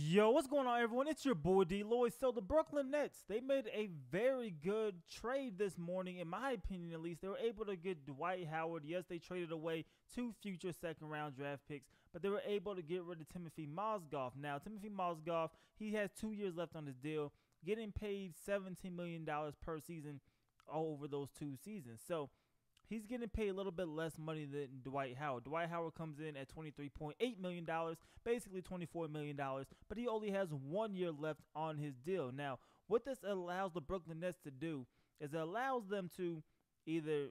Yo, what's going on, everyone? It's your boy DLloyd. So the Brooklyn Nets, they made a very good trade this morning, in my opinion at least. They were able to get Dwight Howard. Yes, they traded away 2 future second-round draft picks, but they were able to get rid of Timothy Mozgov. Now, Timothy Mozgov, he has 2 years left on his deal, getting paid $17 million per season over those 2 seasons. So he's getting paid a little bit less money than Dwight Howard. Dwight Howard comes in at $23.8 million, basically $24 million, but he only has 1 year left on his deal. Now, what this allows the Brooklyn Nets to do is it allows them to either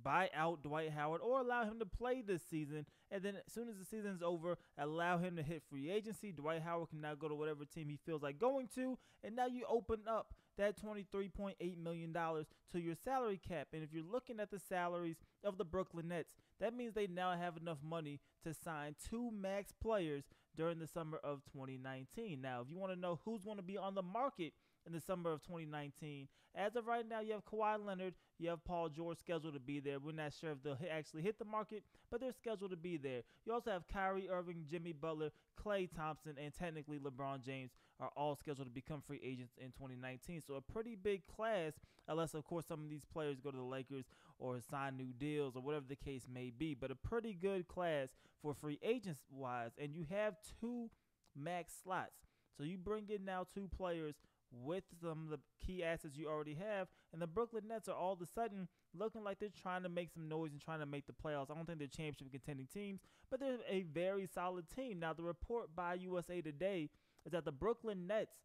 buy out Dwight Howard or allow him to play this season, and then as soon as the season is over, allow him to hit free agency. Dwight Howard can now go to whatever team he feels like going to, and now you open up that $23.8 million to your salary cap. And if you're looking at the salaries of the Brooklyn Nets, that means they now have enough money to sign 2 max players during the summer of 2019. Now, if you want to know who's going to be on the market in the summer of 2019, as of right now, you have Kawhi Leonard, you have Paul George scheduled to be there. We're not sure if they'll actually hit the market, but they're scheduled to be there. You also have Kyrie Irving, Jimmy Butler, Klay Thompson, and technically LeBron James are all scheduled to become free agents in 2019. So a pretty big class, unless, of course, some of these players go to the Lakers or sign new deals or whatever the case may be. But a pretty good class for free agents-wise, and you have 2 max slots. So you bring in now 2 players with some of the key assets you already have, and the Brooklyn Nets are all of a sudden looking like they're trying to make some noise and trying to make the playoffs. I don't think they're championship contending teams, but they're a very solid team. Now, the report by USA Today is that the Brooklyn Nets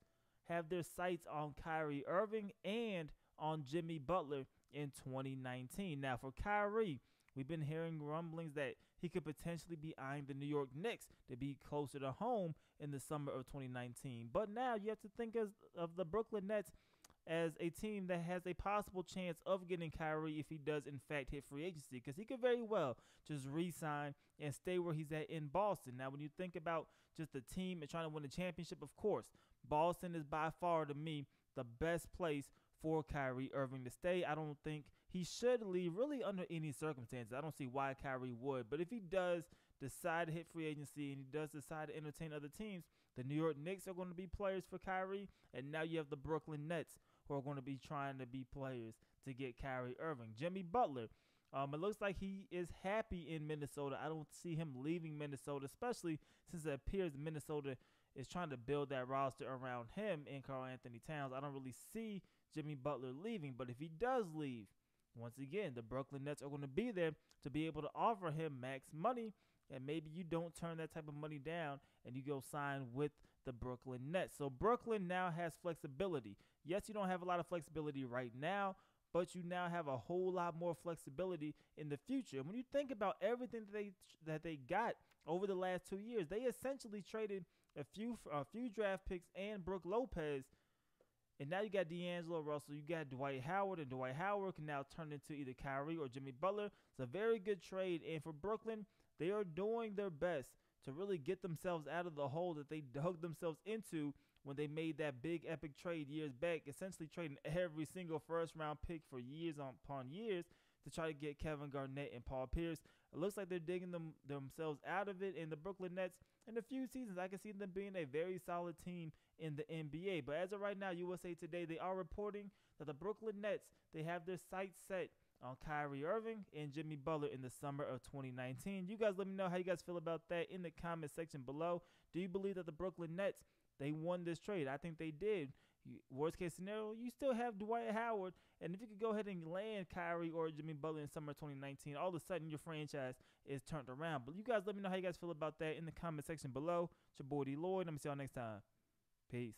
have their sights on Kyrie Irving and on Jimmy Butler in 2019. Now, for Kyrie, we've been hearing rumblings that he could potentially be eyeing the New York Knicks to be closer to home in the summer of 2019. But now you have to think of the Brooklyn Nets as a team that has a possible chance of getting Kyrie if he does, in fact, hit free agency, because he could very well just re-sign and stay where he's at in Boston. Now, when you think about just the team and trying to win a championship, of course, Boston is by far, to me, the best place for Kyrie Irving to stay. I don't think he should leave really under any circumstances. I don't see why Kyrie would. But if he does decide to hit free agency and he does decide to entertain other teams, the New York Knicks are going to be players for Kyrie. And now you have the Brooklyn Nets who are going to be trying to be players to get Kyrie Irving. Jimmy Butler, it looks like he is happy in Minnesota. I don't see him leaving Minnesota, especially since it appears Minnesota is trying to build that roster around him and Karl-Anthony Towns. I don't really see Jimmy Butler leaving, but if he does leave, once again, the Brooklyn Nets are going to be there to be able to offer him max money, and maybe you don't turn that type of money down and you go sign with the Brooklyn Nets. So Brooklyn now has flexibility. Yes, you don't have a lot of flexibility right now, but you now have a whole lot more flexibility in the future. And when you think about everything that they got over the last 2 years, they essentially traded a few draft picks and Brook Lopez, and now you got D'Angelo Russell, you got Dwight Howard, and Dwight Howard can now turn into either Kyrie or Jimmy Butler. It's a very good trade, and for Brooklyn, they are doing their best to really get themselves out of the hole that they dug themselves into when they made that big epic trade years back, essentially trading every single first-round pick for years upon years to try to get Kevin Garnett and Paul Pierce. It looks like they're digging themselves out of it, and the Brooklyn Nets, in a few seasons, I can see them being a very solid team in the NBA. But as of right now, USA Today, they are reporting that the Brooklyn Nets, they have their sights set on Kyrie Irving and Jimmy Butler in the summer of 2019. You guys let me know how you guys feel about that in the comment section below. Do you believe that the Brooklyn Nets, they won this trade? I think they did. Worst case scenario, you still have Dwight Howard, and if you could go ahead and land Kyrie or Jimmy Butler in summer 2019, all of a sudden your franchise is turned around. But you guys let me know how you guys feel about that in the comment section below. It's your boy DLloyd. I'm going to see y'all next time. Peace.